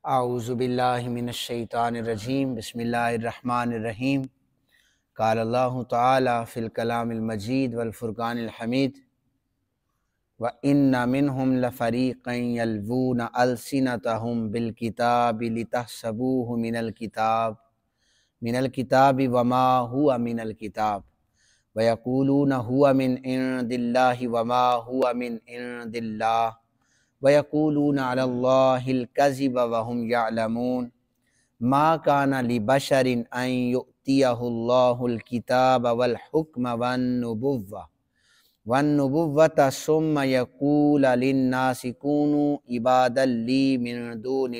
اعوذ باللہ من الشیطان الرجیم بسم اللہ الرحمن الرحیم قال اللہ تعالی فی الکلام المجید والفرقان الحمید وَإِنَّ مِنْهُمْ لَفَرِيقًا يَلْوُونَ أَلْسِنَتَهُمْ بِالْكِتَابِ لِتَحْسَبُوهُ مِنَ الْكِتَابِ وَمَا هُوَ مِنَ الْكِتَابِ وَيَقُولُونَ هُوَ مِنْ عِنْدِ اللَّهِ وَمَا هُوَ مِنْ عِنْدِ اللَّهِ وَيَقُولُونَ عَلَى اللَّهِ الْكَذِبَ وَهُمْ يَعْلَمُونَ مَا كَانَ لِبَشَرٍ أَنْ يُؤْتِيَهُ اللَّهُ الْكِتَابَ وَالْحُكْمَ وَالنُّبُوَّةَ ثُمَّ يَقُولَ لِلنَّاسِ كُونُوا عِبَادًا لِّي مِن دُونِ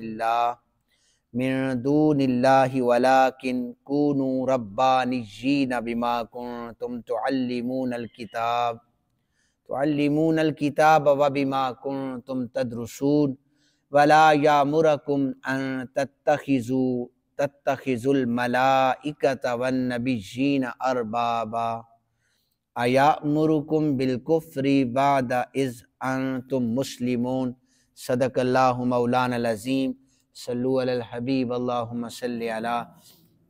اللَّهِ وَلَكِنْ كُونُوا رَبَّانِيِّينَ بِمَا كُنتُمْ تعلمون الكتاب وبما كنتم تدرسون ولا يأمركم أن تتخذوا الملائكة والنبيين أربابا أيأمركم بالكفر بعد إذ أنتم مسلمون صدق اللہ مولانا العظیم صلو علی الحبیب اللہم صلی علی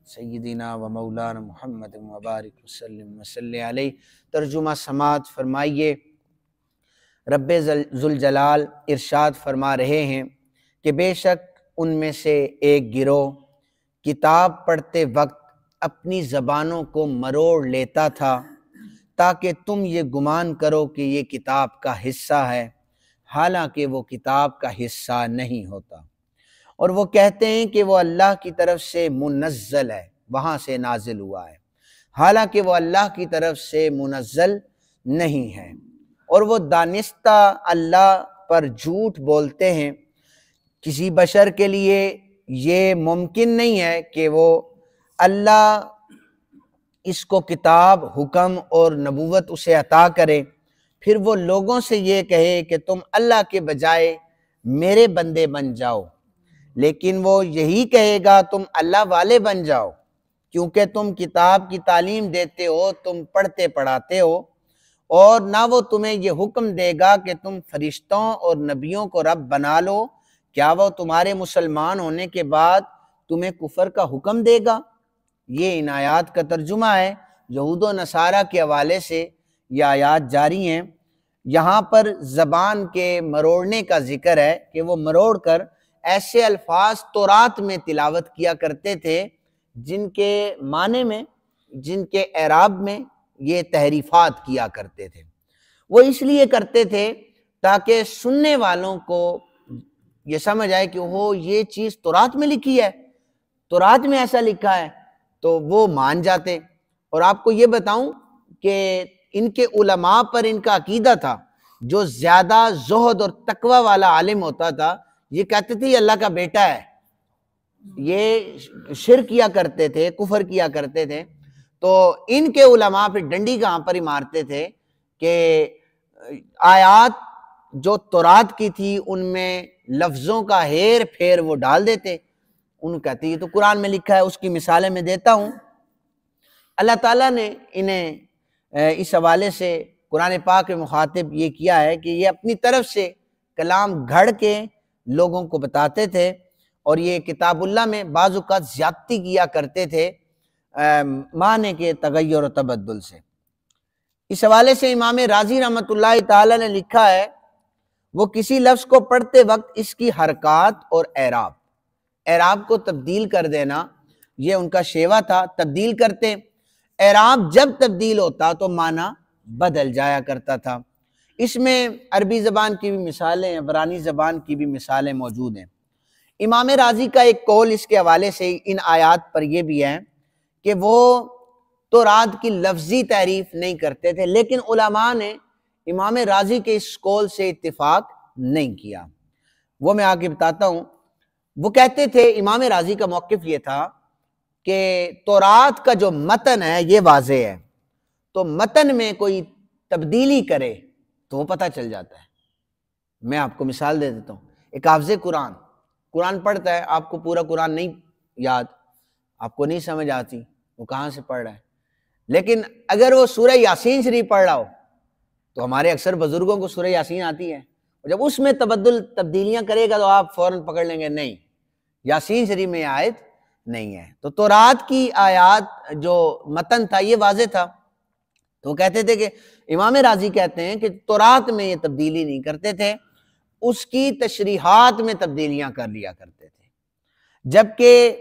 سیدنا و مولانا محمد مبارک وسلم وصلی علیہ۔ ترجمہ سماعت فرمائیے۔ رب ذوالجلال ارشاد فرما رہے ہیں کہ بے شک ان میں سے ایک گروہ کتاب پڑھتے وقت اپنی زبانوں کو مروڑ لیتا تھا تاکہ تم یہ گمان کرو کہ یہ کتاب کا حصہ ہے، حالانکہ وہ کتاب کا حصہ نہیں ہوتا، اور وہ کہتے ہیں کہ وہ اللہ کی طرف سے منزل ہے، وہاں سے نازل ہوا ہے، حالانکہ وہ اللہ کی طرف سے منزل نہیں ہے، اور وہ دانستہ اللہ پر جھوٹ بولتے ہیں۔ کسی بشر کے لیے یہ ممکن نہیں ہے کہ وہ اللہ اس کو کتاب، حکم اور نبوت اسے عطا کرے، پھر وہ لوگوں سے یہ کہے کہ تم اللہ کے بجائے میرے بندے بن جاؤ، لیکن وہ یہی کہے گا تم اللہ والے بن جاؤ، کیونکہ تم کتاب کی تعلیم دیتے ہو، تم پڑھتے پڑھاتے ہو، اور نہ وہ تمہیں یہ حکم دے گا کہ تم فرشتوں اور نبیوں کو رب بنا لو۔ کیا وہ تمہارے مسلمان ہونے کے بعد تمہیں کفر کا حکم دے گا؟ یہ ان آیات کا ترجمہ ہے۔ یہود و نصارہ کے حوالے سے یہ آیات جاری ہیں۔ یہاں پر زبان کے مروڑنے کا ذکر ہے کہ وہ مروڑ کر ایسے الفاظ تورات میں تلاوت کیا کرتے تھے جن کے معنی میں، جن کے اعراب میں یہ تحریفات کیا کرتے تھے۔ وہ اس لیے کرتے تھے تاکہ سننے والوں کو یہ سمجھ آئے کہ وہ یہ چیز تورات میں لکھی ہے، تورات میں ایسا لکھا ہے، تو وہ مان جاتے۔ اور آپ کو یہ بتاؤں کہ ان کے علماء پر ان کا عقیدہ تھا، جو زیادہ زہد اور تقوی والا عالم ہوتا تھا یہ کہتے تھے یہ اللہ کا بیٹا ہے، یہ شرک کیا کرتے تھے، کفر کیا کرتے تھے۔ تو ان کے علماء پھر ڈنڈی کہاں پر ہی مارتے تھے کہ آیات جو تورات کی تھی ان میں لفظوں کا ہیر پھیر وہ ڈال دیتے۔ ان کہتے یہ تو قرآن میں لکھا ہے، اس کی مثالیں میں دیتا ہوں۔ اللہ تعالیٰ نے انہیں اس حوالے سے قرآن پاک میں مخاطب یہ کیا ہے کہ یہ اپنی طرف سے کلام گھڑ کے لوگوں کو بتاتے تھے، اور یہ کتاب اللہ میں بعض اوقات زیادتی کیا کرتے تھے معنی کے تغیر و تبدل سے۔ اس حوالے سے امام رازی رحمۃ اللہ تعالی نے لکھا ہے وہ کسی لفظ کو پڑھتے وقت اس کی حرکات اور اعراب کو تبدیل کر دینا یہ ان کا شیوا تھا، تبدیل کرتے۔ اعراب جب تبدیل ہوتا تو معنی بدل جایا کرتا تھا۔ اس میں عربی زبان کی بھی مثالیں، عبرانی زبان کی بھی مثالیں موجود ہیں۔ امام رازی کا ایک قول اس کے حوالے سے ان آیات پر یہ بھی ہے کہ وہ تورات کی لفظی تعریف نہیں کرتے تھے، لیکن علماء نے امام رازی کے اس قول سے اتفاق نہیں کیا۔ وہ میں آگے بتاتا ہوں۔ وہ کہتے تھے، امام رازی کا موقف یہ تھا کہ تورات کا جو متن ہے یہ واضح ہے، تو متن میں کوئی تبدیلی کرے تو وہ پتہ چل جاتا ہے۔ میں آپ کو مثال دے دیتا ہوں۔ ایک حافظ قرآن پڑھتا ہے، آپ کو پورا قرآن نہیں یاد، آپ کو نہیں سمجھ آتی وہ کہاں سے پڑھ رہا ہے، لیکن اگر وہ سورہ یاسین شریف پڑھ رہا ہو تو ہمارے اکثر بزرگوں کو سورہ یاسین آتی ہے، اور جب اس میں تبدیلیاں کرے گا تو آپ فوراً پکڑ لیں گے نہیں یاسین شریف میں آیت نہیں ہے۔ تو تورات کی آیات جو متن تھا یہ واضح تھا، تو وہ کہتے تھے کہ امام راضی کہتے ہیں کہ تورات میں یہ تبدیلی نہیں کرتے تھے، اس کی تشریحات میں تبدیلیاں کر لیا کرتے تھے۔ جبکہ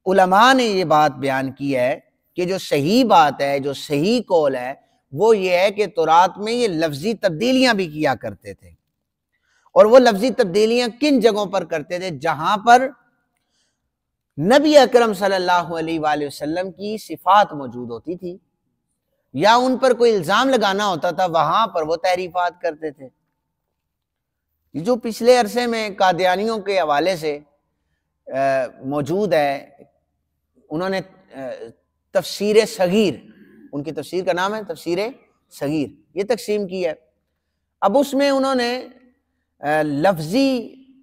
علماء نے یہ بات بیان کی ہے کہ جو صحیح بات ہے، جو صحیح قول ہے وہ یہ ہے کہ تورات میں یہ لفظی تبدیلیاں بھی کیا کرتے تھے، اور وہ لفظی تبدیلیاں کن جگہوں پر کرتے تھے؟ جہاں پر نبی اکرم صلی اللہ علیہ وآلہ وسلم کی صفات موجود ہوتی تھی یا ان پر کوئی الزام لگانا ہوتا تھا، وہاں پر وہ تحریفات کرتے تھے۔ جو پچھلے عرصے میں قادیانیوں کے حوالے سے موجود ہے، انہوں نے تفسیر صغیر، ان کی تفسیر کا نام ہے تفسیر صغیر، یہ تقسیم کی ہے۔ اب اس میں انہوں نے لفظی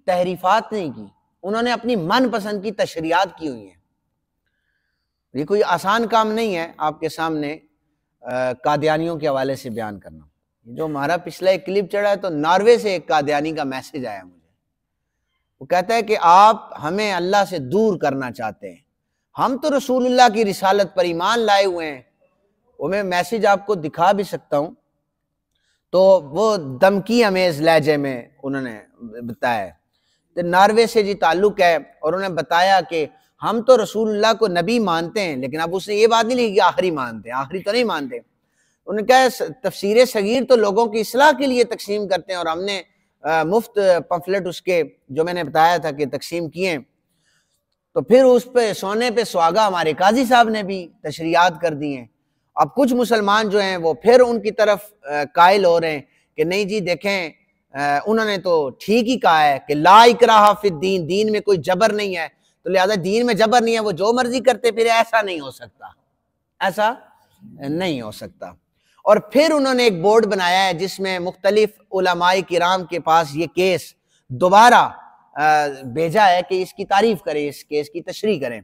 تحریفات نہیں کی، انہوں نے اپنی من پسند کی تشریحات کی ہوئی ہیں۔ یہ کوئی آسان کام نہیں ہے آپ کے سامنے قادیانیوں کے حوالے سے بیان کرنا۔ جو ہمارا پچھلا ایک کلپ چڑھا ہے تو ناروے سے ایک قادیانی کا میسج آیا مجھے، وہ کہتا ہے کہ آپ ہمیں اللہ سے دور کرنا چاہتے ہیں، ہم تو رسول اللہ کی رسالت پر ایمان لائے ہوئے ہیں۔ وہ میں میسج آپ کو دکھا بھی سکتا ہوں، تو وہ دمکی امیز لہجے میں انہوں نے بتایا ہے کہ ناروے سے جی تعلق ہے، اور انہوں نے بتایا کہ ہم تو رسول اللہ کو نبی مانتے ہیں، لیکن اب اس نے یہ بات نہیں لکھی کہ آخری مانتے ہیں، آخری تو نہیں مانتے۔ انہوں نے کہا تفسیر صغیر تو لوگوں کی اصلاح کے لیے تقسیم کرتے ہیں، اور ہم نے مفت پمفلٹ اس کے جو میں نے بتایا تھا کہ تقسیم کیے، تو پھر اس پہ سونے پہ سہاگا ہمارے قاضی صاحب نے بھی تشریحات کر دی ہیں۔ اب کچھ مسلمان جو ہیں وہ پھر ان کی طرف قائل ہو رہے ہیں کہ نہیں جی دیکھیں انہوں نے تو ٹھیک ہی کہا ہے کہ لا اکراہ فی الدین، دین میں کوئی جبر نہیں ہے، تو لہذا دین میں جبر نہیں ہے، وہ جو مرضی کرتے پھر ایسا نہیں ہو سکتا، ایسا نہیں ہو سکتا۔ اور پھر انہوں نے ایک بورڈ بنایا ہے جس میں مختلف علماء کرام کے پاس یہ کیس دوبارہ بھیجا ہے کہ اس کی تعریف کریں، اس کیس کی تشریح کریں۔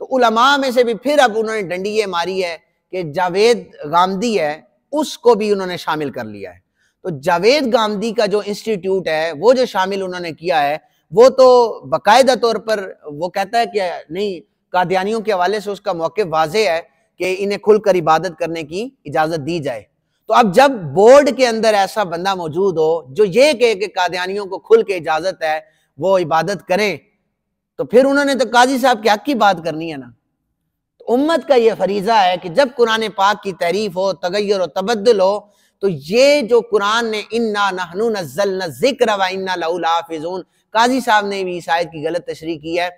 تو علماء میں سے بھی پھر اب انہوں نے ڈنڈی یہ ماری ہے کہ جاوید غامدی ہے اس کو بھی انہوں نے شامل کر لیا ہے۔ تو جاوید غامدی کا جو انسٹیٹیوٹ ہے وہ جو شامل انہوں نے کیا ہے، وہ تو باقاعدہ طور پر وہ کہتا ہے کہ نہیں، قادیانیوں کے حوالے سے اس کا موقف واضح ہے کہ انہیں کھل کر عبادت کرنے کی اجازت دی جائے۔ تو اب جب بورڈ کے اندر ایسا بندہ موجود ہو جو یہ کہے کہ قادیانیوں کو کھل کے اجازت ہے وہ عبادت کریں، تو پھر انہوں نے تو قاضی صاحب کے حق کی بات کرنی ہے نا۔ تو امت کا یہ فریضہ ہے کہ جب قرآن پاک کی تعریف ہو، تغیر و تبدل ہو، تو یہ جو قرآن نے اِنَّا نَحْنُ نَزَّلْنَا الذِّکْرَ وَإِنَّا لَهُ لَحَافِظُونَ، قاضی صاحب نے بھی اس آیت کی غلط تشریح کی ہے،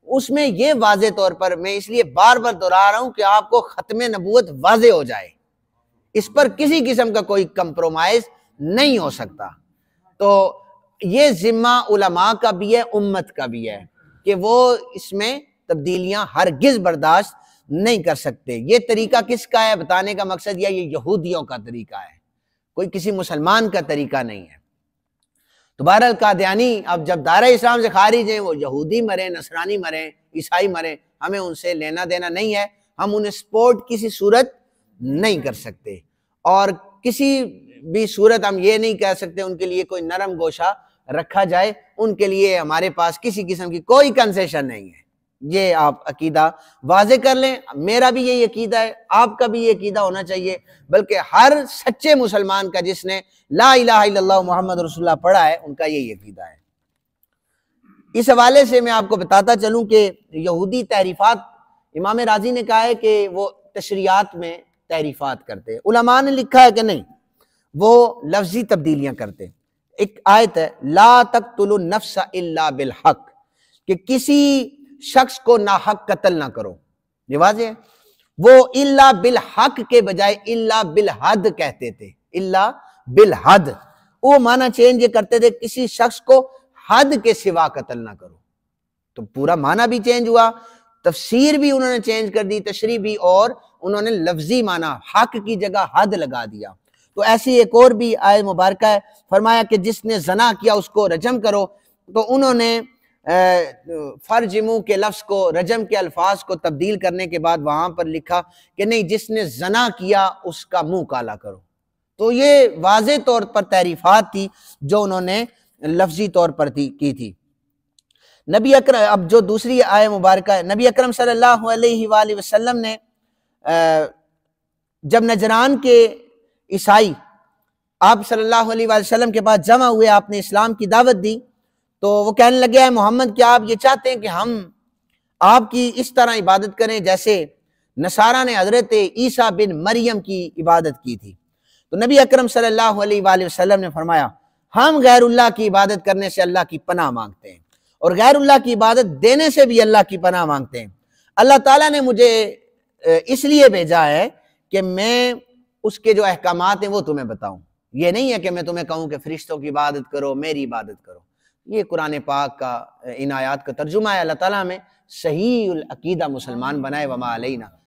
اس میں یہ واضح طور پر، میں اس لیے بار بار دہرا رہا ہوں کہ آپ کو ختم نبوت واضح ہو جائے، اس پر کسی قسم کا کوئی کمپرومائز نہیں ہو سکتا۔ تو یہ ذمہ علماء کا بھی ہے، امت کا بھی ہے کہ وہ اس میں تبدیلیاں ہرگز برداشت نہیں کر سکتے۔ یہ طریقہ کس کا ہے بتانے کا مقصد یہ یہودیوں کا طریقہ ہے، کوئی کسی مسلمان کا طریقہ نہیں ہے۔ تو بہرحال قادیانی اب جب دائرہ اسلام سے خارج ہیں، وہ یہودی مریں، نصرانی مریں، عیسائی مریں، ہمیں ان سے لینا دینا نہیں ہے، ہم انہیں سپورٹ کسی صورت نہیں کر سکتے، اور کسی بھی صورت ہم یہ نہیں کہہ سکتے ان کے لیے کوئی نرم گوشہ رکھا جائے، ان کے لیے ہمارے پاس کسی قسم کی کوئی کنسیشن نہیں ہے۔ یہ آپ عقیدہ واضح کر لیں، میرا بھی یہی عقیدہ ہے، آپ کا بھی یہ عقیدہ ہونا چاہیے، بلکہ ہر سچے مسلمان کا جس نے لا الہ الا اللہ محمد رسول اللہ پڑھا ہے ان کا یہی عقیدہ ہے۔ اس حوالے سے میں آپ کو بتاتا چلوں کہ یہودی تحریفات، امام راضی نے کہا ہے کہ وہ تشریعات میں تحریفات کرتے، علماء نے لکھا ہے کہ نہیں، وہ لفظی تبدیلیاں کرتے۔ ایک آیت ہے لا تقتلوا النفس الا بالحق، کہ کسی شخص کو ناحق قتل نہ کرو، یہ واضح ہے۔ وہ الا بالحق کے بجائے الا بالحد کہتے تھے، الا بالحد، وہ معنی چینج یہ کرتے تھے کسی شخص کو حد کے سوا قتل نہ کرو، تو پورا معنی بھی چینج ہوا، تفسیر بھی انہوں نے چینج کر دی، تشریح بھی، اور انہوں نے لفظی معنی حق کی جگہ حد لگا دیا۔ تو ایسی ایک اور بھی آیت مبارکہ ہے، فرمایا کہ جس نے زنا کیا اس کو رجم کرو، تو انہوں نے فرجمو کے لفظ کو رجم کے الفاظ کو تبدیل کرنے کے بعد وہاں پر لکھا کہ نہیں، جس نے زنا کیا اس کا منہ کالا کرو۔ تو یہ واضح طور پر تحریفات تھی جو انہوں نے لفظی طور پر کی تھی۔ نبی اکرم، اب جو دوسری آیت مبارکہ ہے، نبی اکرم صلی اللہ علیہ وآلہ وسلم نے جب نجران کے عیسائی آپ صلی اللہ علیہ وآلہ وسلم کے پاس جمع ہوئے، آپ نے اسلام کی دعوت دی، تو وہ کہنے لگے ہے محمد کیا آپ یہ چاہتے ہیں کہ ہم آپ کی اس طرح عبادت کریں جیسے نصارہ نے حضرت عیسیٰ بن مریم کی عبادت کی تھی؟ تو نبی اکرم صلی اللہ علیہ وآلہ وسلم نے فرمایا ہم غیر اللہ کی عبادت کرنے سے اللہ کی پناہ مانگتے ہیں، اور غیر اللہ کی عبادت دینے سے بھی اللہ کی پناہ مانگتے ہیں۔ اللہ تعالیٰ نے مجھے اس لیے بھیجا ہے کہ میں اس کے جو احکامات ہیں وہ تمہیں بتاؤں، یہ نہیں ہے کہ میں تمہیں کہوں کہ فرشتوں کی عبادت کرو، میری عبادت کرو۔ یہ قرآن پاک کا ان آیات کا ترجمہ ہے۔ اللہ تعالیٰ میں صحیح العقیدہ مسلمان بنائے، وما علینا